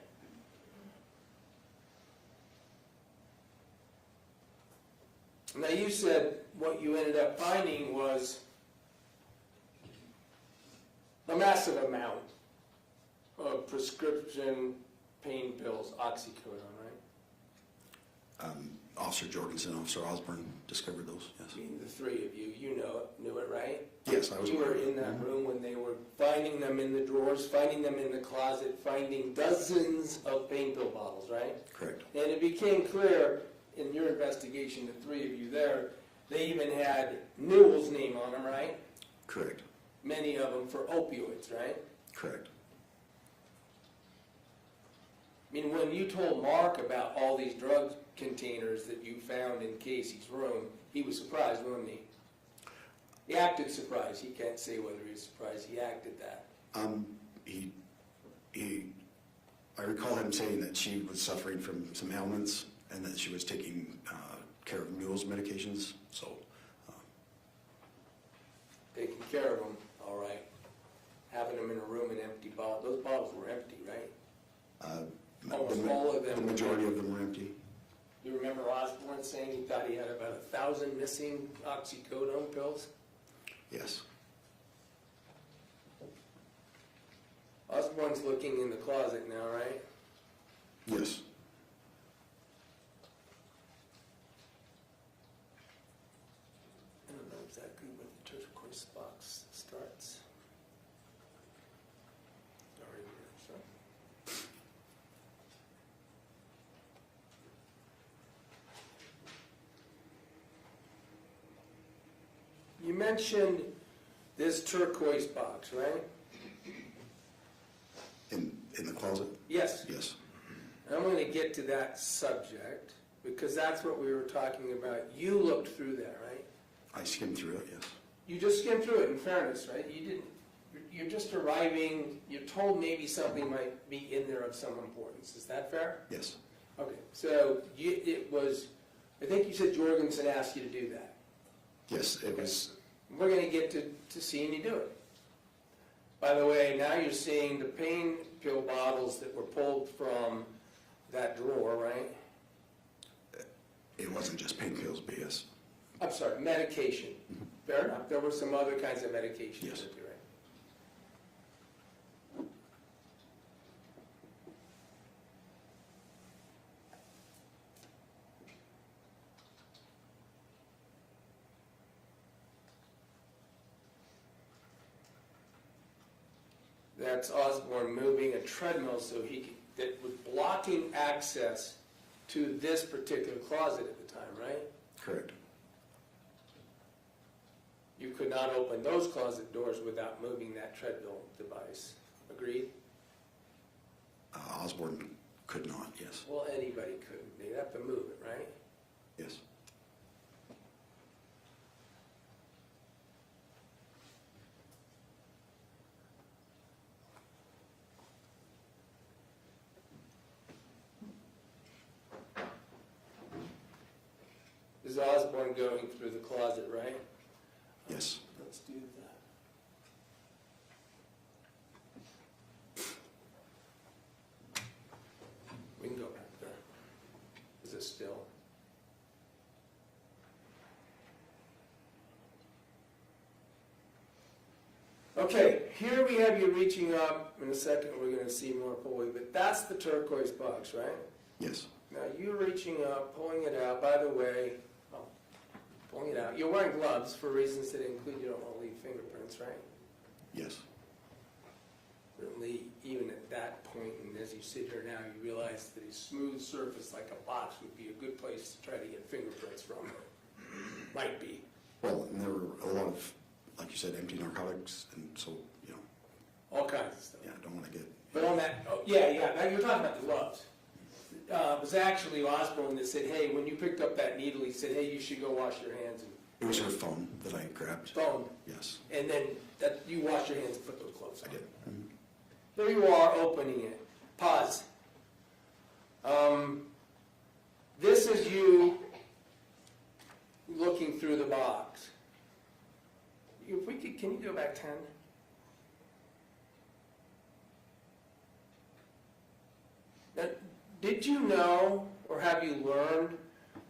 Now you said what you ended up finding was a massive amount of prescription pain pills, oxycodone, right? Officer Jorgensson, Officer Osborne discovered those, yes. I mean, the three of you, knew it, right? Yes, I was You were aware. in that room when they were finding them in the drawers, finding them in the closet, finding dozens of pain pill bottles, right? Correct. And it became clear in your investigation, the three of you there, they even had Newell's name on them, right? Correct. many of them for opioids, right? Correct. I mean, when you told Mark about all these drug containers that you found in Kacee's room, he was surprised, wasn't he? He acted surprised. He can't say whether he was surprised. He acted that. I recall him saying that she was suffering from some ailments and that she was taking care of mules medications, so. Taking care of them, all right. Having them in a room in empty bottles. Those bottles were empty, right? Almost all of them. The majority of them were empty. You remember Osborne saying he thought he had about 1,000 missing oxycodone pills? Yes. Osborne's looking in the closet now, right? Yes. I don't know exactly where the turquoise box starts. Sorry, so. You mentioned this turquoise box, right? In the closet? Yes. Yes. I'm going to get to that subject because that's what we were talking about. You looked through that, right? I skimmed through it, yes. You just skimmed through it, in fairness, right? You didn't. You're just arriving. You're told maybe something might be in there of some importance. Is that fair? Yes. Okay. So it was. I think you said Jorgensson asked you to do that. Yes, it was. We're going to get to seeing you do it. By the way, now you're seeing the pain pill bottles that were pulled from that drawer, right? It wasn't just pain pills, but yes. I'm sorry, medication. Fair enough. There were some other kinds of medications. Yes. You're right. That's Osborne moving a treadmill so he could, that was blocking access to this particular closet at the time, right? Correct. You could not open those closet doors without moving that treadmill device. Agreed? Osborne could not, yes. Well, anybody couldn't. They'd have to move it, right? Yes. This is Osborne going through the closet, right? Yes. Let's do that. We can go back there. Is it still? Okay, here we have you reaching up. In a second, we're going to see more fully, but that's the turquoise box, right? Yes. Now you're reaching up, pulling it out. By the way, pulling it out. You're wearing gloves for reasons that include you don't want to leave fingerprints, right? Yes. Certainly, even at that point, and as you sit here now, you realize that a smooth surface like a box would be a good place to try to get fingerprints from. Might be. Well, and there were a lot of, like you said, empty narcotics, and so, you know, All kinds of stuff. yeah, I don't want to get. But on that, oh, yeah, now you're talking about the gloves. It was actually Osborne that said, hey, when you picked up that needle, he said, hey, you should go wash your hands and It was her phone that I grabbed. phone. Yes, And then that you wash your hands and put those gloves I on. did. There you are, opening it. Pause. This is you looking through the box. If we could, can you go back 10? Now, did you know, or have you learned,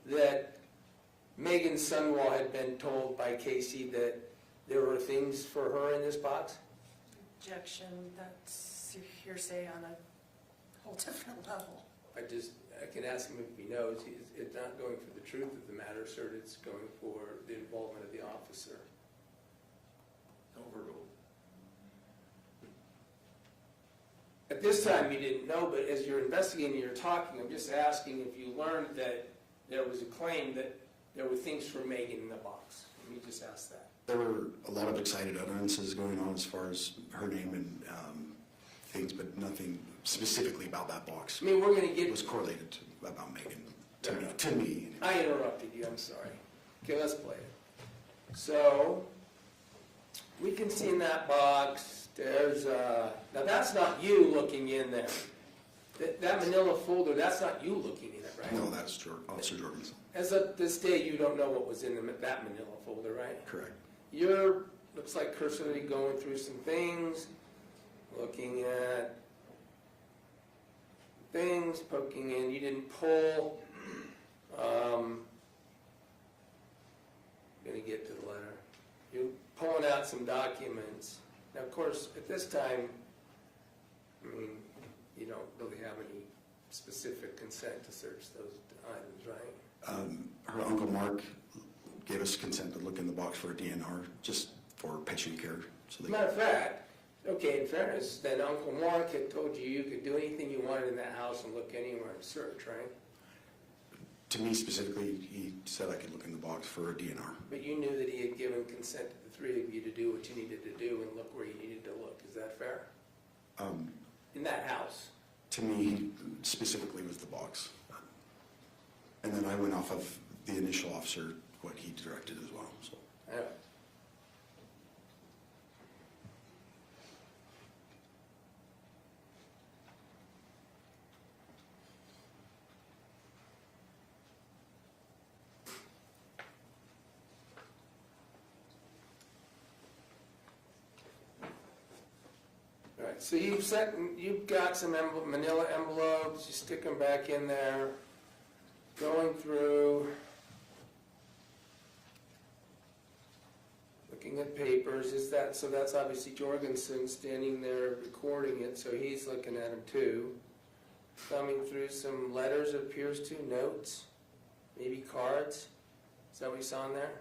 that Meggan Sundwall had been told by Kacee that there were things for her in this box? Objection, that's hearsay on a whole different level. I can ask him if he knows. It's not going for the truth of the matter, sir. It's going for the involvement of the officer. Overruled. At this time, you didn't know, but as you're investigating, you're talking, I'm just asking if you learned that there was a claim that there were things for Meggan in the box. Let me just ask that. There were a lot of excited utterances going on as far as her name and things, but nothing specifically about that box. I mean, we're gonna It get, was correlated about Meggan, to me. I interrupted you, I'm sorry. Okay, let's play it. So, we can see in that box, there's, now that's not you looking in there. That manila folder, that's not you looking in it, right? No, that's Officer Jorgensson. As of this day, you don't know what was in that manila folder, right? Correct. You're, looks like cursorily going through some things, looking at things, poking in, you didn't pull. Gonna get to the letter. You're pulling out some documents. Now, of course, at this time, I mean, you don't really have any specific consent to search those items, right? Her Uncle Mark gave us consent to look in the box for a DNR, just for patient care. So they, Matter of fact, okay, in fairness, then Uncle Mark had told you could do anything you wanted in that house and look anywhere and search, right? to me specifically, he said I could look in the box for a DNR. But you knew that he had given consent to the three of you to do what you needed to do and look where you needed to look. Is that fair? In that house? To me, he specifically was the box. And then I went off of the initial officer, what he directed as well, so. Yeah. All right, so you've got some manila envelopes, you stick them back in there, going through, looking at papers. So that's obviously Jorgensson standing there recording it, so he's looking at them too. Thumbing through some letters, it appears to, notes, maybe cards. Is that what you saw in there?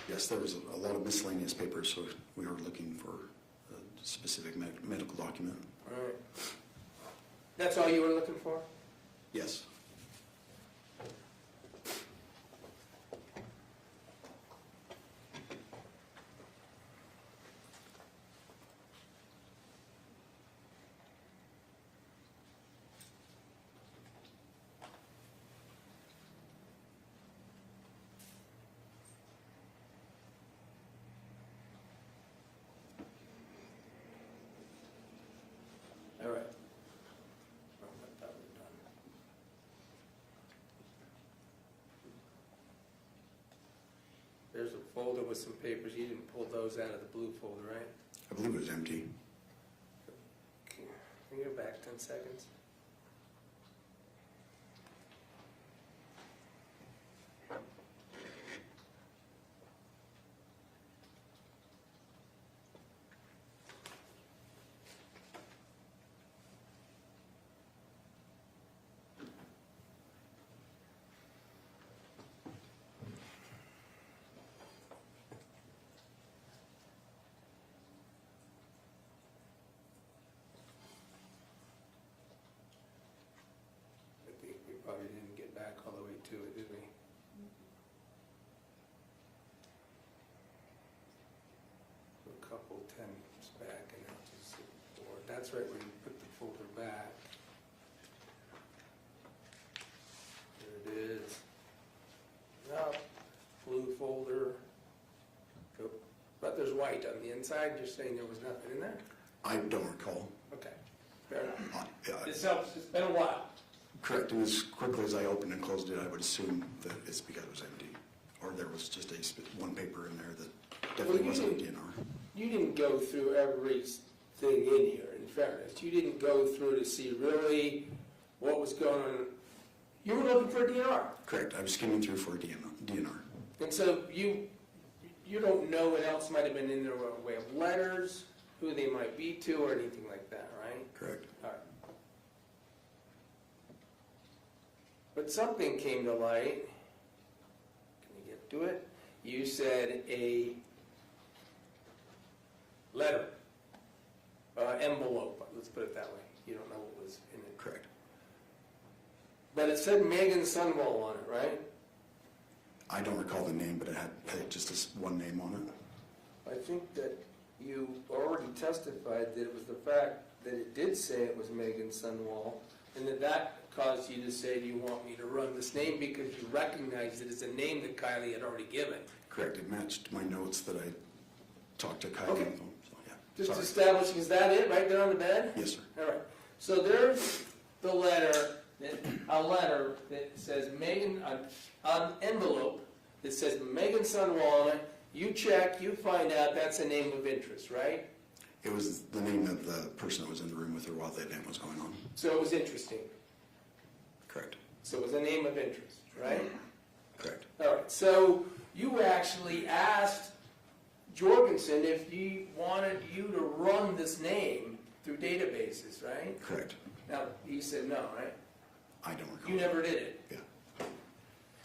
Yes, there was a lot of miscellaneous papers, so we were looking for a specific medical document. All right. That's all you were looking for? Yes. All right. There's a folder with some papers. You didn't pull those out of the blue folder, right? I believe it was empty. Can you go back 10 seconds? I think we probably didn't get back all the way to it, did we? A couple 10s back and out to 64. That's right where you put the folder back. There it is. Now, blue folder. Go. But there's white on the inside. You're saying there was nothing in there? I don't recall. Okay, fair enough. Yeah, This helps. It's been a while. correct, and as quickly as I opened and closed it, I would assume that it's because it was empty. Or there was just one paper in there that definitely Well, wasn't a DNR. You didn't go through everything in here, in fairness. You didn't go through to see really what was going on. You were looking for a DNR. Correct, I was skimming through for a DNR. And so you don't know what else might have been in there in the way of letters, who they might be to, or anything like that, right? Correct. All right. But something came to light. Can we get to it? You said a letter, envelope, let's put it that way. You don't know what was in it. Correct. But it said Meggan Sundwall on it, right? I don't recall the name, but it had just this one name on it. I think that you already testified that it was the fact that it did say it was Meggan Sundwall, and that caused you to say, do you want me to run this name, because you recognized it as a name that Kylie had already given. Correct, it matched my notes that I talked to Kyle. Okay. So, yeah. Just Sorry. establishing, is that it, right there on the bed? Yes, sir. All right, so there's the letter, a letter that says Meggan, an envelope that says Meggan Sundwall on it. You check, you find out that's a name of interest, right? It was the name of the person that was in the room with her while the event was going on. So it was interesting. Correct. So it was a name of interest, right? Correct. All right, so you actually asked Jorgensson if he wanted you to run this name through databases, right? Correct. Now, he said no, right? I don't recall. You never did it. Yeah,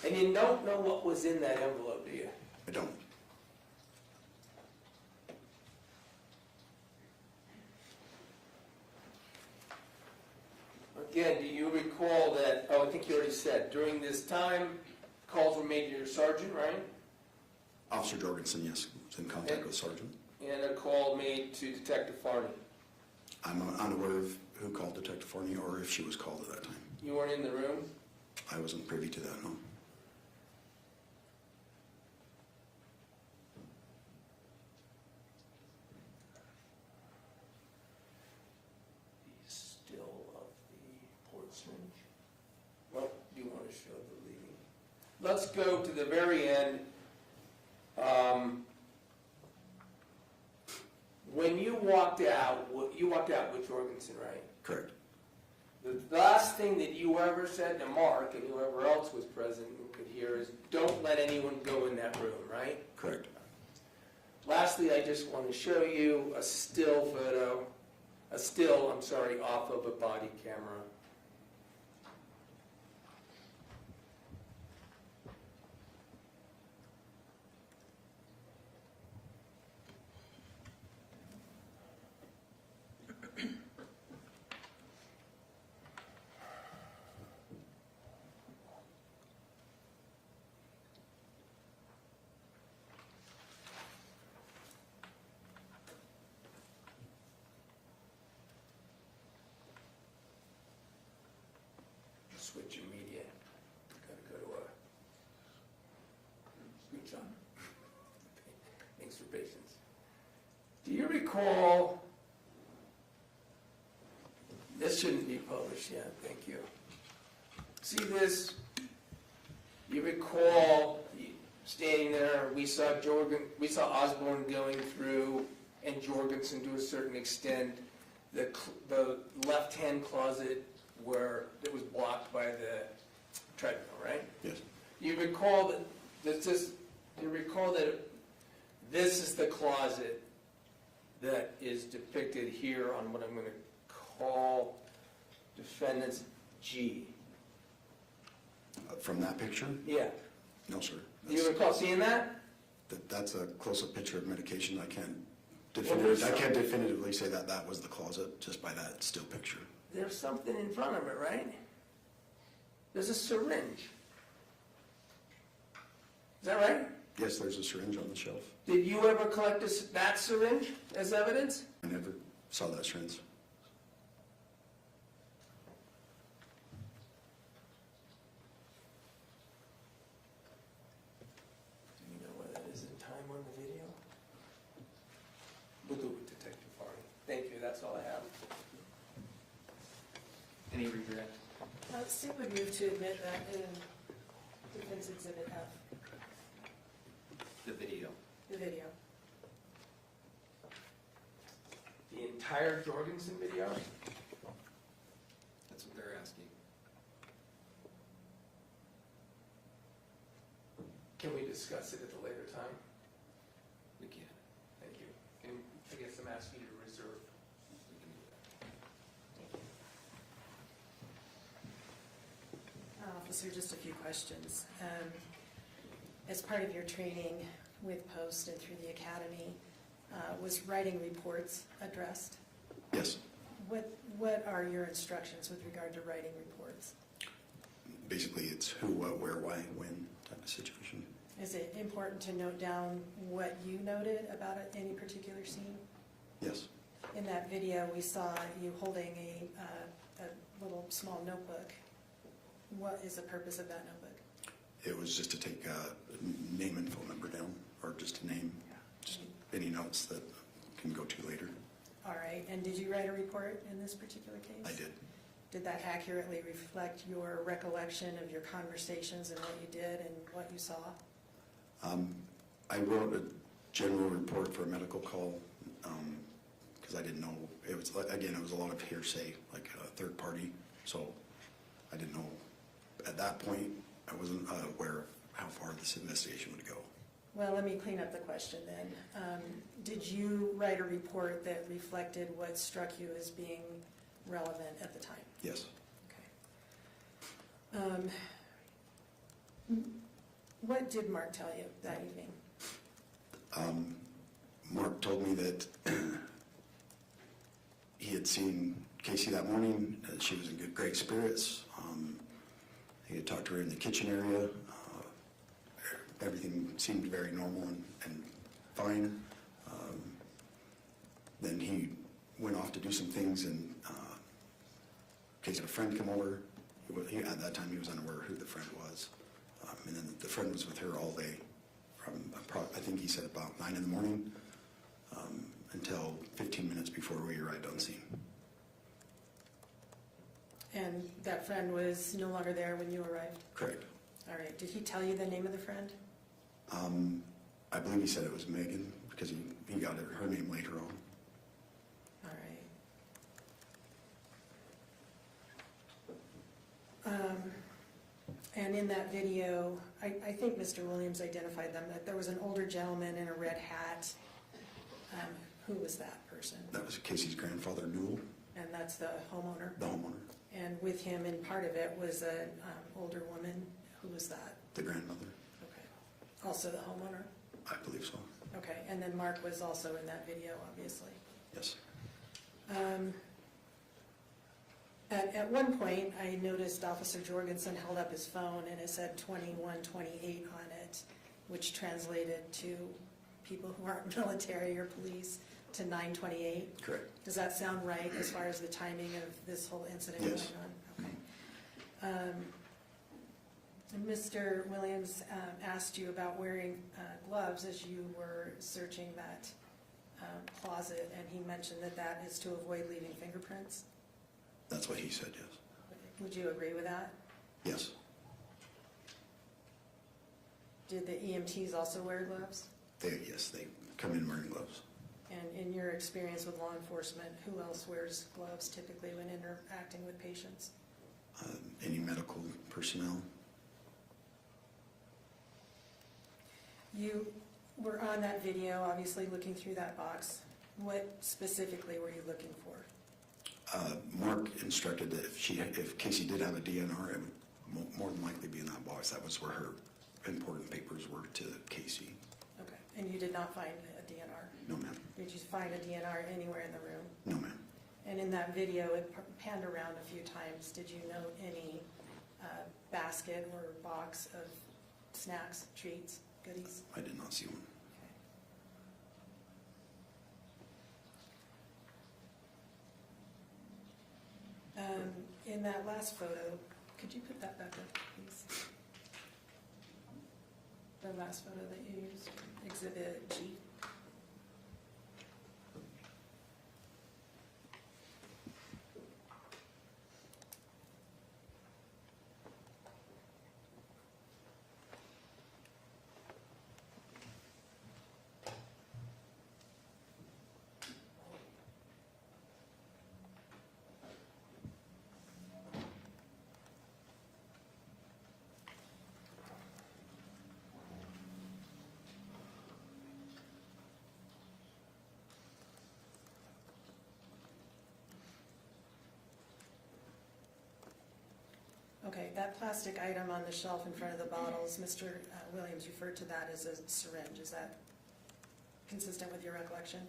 And you don't know what was in that envelope, do you? I don't. Again, do you recall that, oh, I think you already said, during this time, calls were made to your sergeant, right? Officer Jorgensson, yes, was in contact with Sergeant. And a call made to Detective Farney. I'm unaware of who called Detective Farney or if she was called at that time. You weren't in the room? I wasn't privy to that, no. The still of the port syringe. Well, do you want to show the leading? Let's go to the very end. When you walked out with Jorgensson, right? Correct. The last thing that you ever said to Mark and whoever else was present who could hear is, don't let anyone go in that room, right? Correct. Lastly, I just want to show you a still photo, off of a body camera. Switch in media. Gotta go to a screenshot. Thanks for patience. Do you recall, this shouldn't be published yet, thank you. See this? You recall standing there, we saw Osborne going through, and Jorgensson to a certain extent, the left-hand closet where it was blocked by the treadmill, right? Yes. You recall that this is the closet that is depicted here on what I'm going to call defendant's G. From that picture? Yeah. No, sir. Do you recall seeing that? That's a close-up picture of medication. I can't there's definitively say that that was the closet just by that still picture. There's something in front of it, right? There's a syringe. Is that right? Yes, there's a syringe on the shelf. Did you ever collect that syringe as evidence? I never saw that syringe. Do you know where that is in time on the video? We'll do it with Detective Farney. Thank you, that's all I have. Any regret? Sue would move to admit that in Defense Exhibit F, The video. the video. The entire Jorgensson video? That's what they're asking. Can we discuss it at a later time? We can. Thank you. And I guess I'm asking you to reserve. We can do that. Officer, just a few questions. As part of your training with Post and through the academy, was writing reports addressed? Yes. What are your instructions with regard to writing reports? Basically, it's who, what, where, why, when type of situation. Is it important to note down what you noted about any particular scene? Yes. In that video, we saw you holding a little small notebook. What is the purpose of that notebook? It was just to take name and phone number down, or just a name, just any notes that can go to later. All right, and did you write a report in this particular case? I did. Did that accurately reflect your recollection of your conversations and what you did and what you saw? I wrote a general report for a medical call because I didn't know. It was, again, it was a lot of hearsay, like a third party, so I didn't know. At that point, I wasn't aware of how far this investigation would go. Well, let me clean up the question then. Did you write a report that reflected what struck you as being relevant at the time? Yes. Okay. What did Mark tell you that evening? Mark told me that he had seen Kacee that morning, that she was in great spirits. He had talked to her in the kitchen area. Everything seemed very normal and fine. Then he went off to do some things, and Kacee had a friend come over. At that time, he was unaware who the friend was. And then the friend was with her all day, from I think he said about 9 in the morning until 15 minutes before we arrived on scene. And that friend was no longer there when you arrived? Correct. All right. Did he tell you the name of the friend? I believe he said it was Meggan because he got her name later on. All right. And in that video, I think Mr. Williams identified them, that there was an older gentleman in a red hat. Who was that person? That was Kacee's grandfather, Newell, And that's the homeowner? the homeowner, And with him, and part of it was an older woman. Who was that? the grandmother. Okay. Also the homeowner? I believe so. Okay. And then Mark was also in that video, obviously. Yes. At one point, I noticed Officer Jorgensson held up his phone and it said 2128 on it, which translated to people who aren't military or police to 928. Correct. Does that sound right as far as the timing of this whole incident Yes. going on? Okay. And Mr. Williams asked you about wearing gloves as you were searching that closet, and he mentioned that that is to avoid leaving fingerprints. That's what he said, yes. Would you agree with that? Yes. Did the EMTs also wear gloves? Yes, they come in wearing gloves. And in your experience with law enforcement, who else wears gloves typically when interacting with patients? Any medical personnel? You were on that video, obviously looking through that box. What specifically were you looking for? Mark instructed that if Kacee did have a DNR, it would more than likely be in that box. That was where her important papers were to Kacee. Okay, and you did not find a DNR? No, ma'am. Did you find a DNR anywhere in the room? No, ma'am. And in that video, it panned around a few times. Did you note any basket or box of snacks, treats, goodies? I did not see one. In that last photo, could you put that back up, please? The last photo that you used, Exhibit G. Okay, that plastic item on the shelf in front of the bottles, Mr. Williams referred to that as a syringe. Is that consistent with your recollection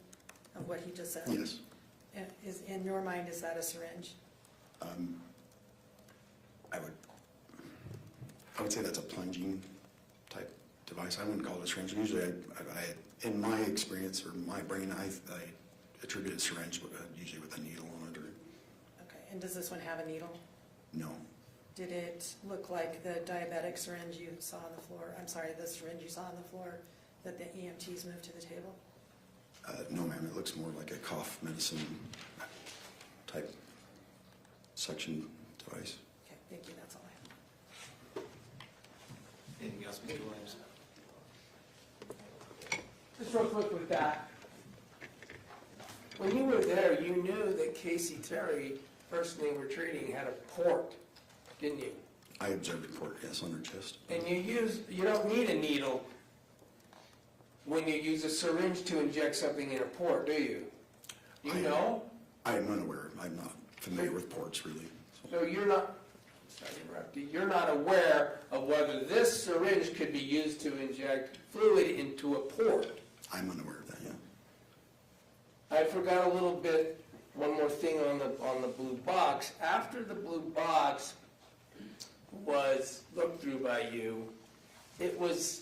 of what he just said? Yes. And in your mind, is that a syringe? I would say that's a plunging type device. I wouldn't call it a syringe. Usually, in my experience or my brain, I attribute it to syringe, usually with a needle on it or Okay, and does this one have a needle? no. Did it look like the diabetic syringe you saw on the floor, I'm sorry, the syringe you saw on the floor that the EMTs moved to the table? No, ma'am. It looks more like a cough medicine type suction device. Okay, thank you, that's all I have. Anything else, Mr. Williams? Just real quick with that. When you were there, you knew that Kacee Terry, person they were treating, had a port, didn't you? I observed a port, yes, on her chest. And you don't need a needle when you use a syringe to inject something in a port, do you? You know? I am unaware. I'm not familiar with ports, really. So you're not, sorry to interrupt you, you're not aware of whether this syringe could be used to inject fluid into a port? I'm unaware of that, yeah. I forgot a little bit, one more thing on the blue box. After the blue box was looked through by you, it was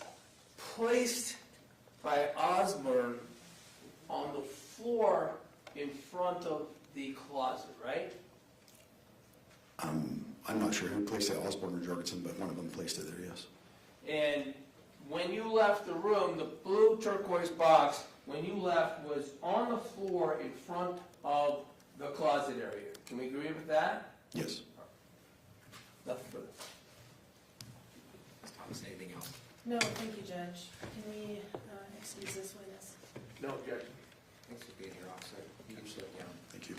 placed by Osborne on the floor in front of the closet, right? I'm not sure who placed it, Osborne or Jorgensson, but one of them placed it there, yes. And when you left the room, the blue turquoise box, when you left, was on the floor in front of the closet area. Can we agree with that? Yes. Nothing further. Ms. Thomas, anything else? No, thank you, Judge. Can we excuse this witness? No objection. Thanks for being here, officer. You can sit down. Thank you.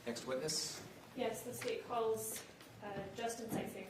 Next witness? Yes, the state calls Justin Kacee.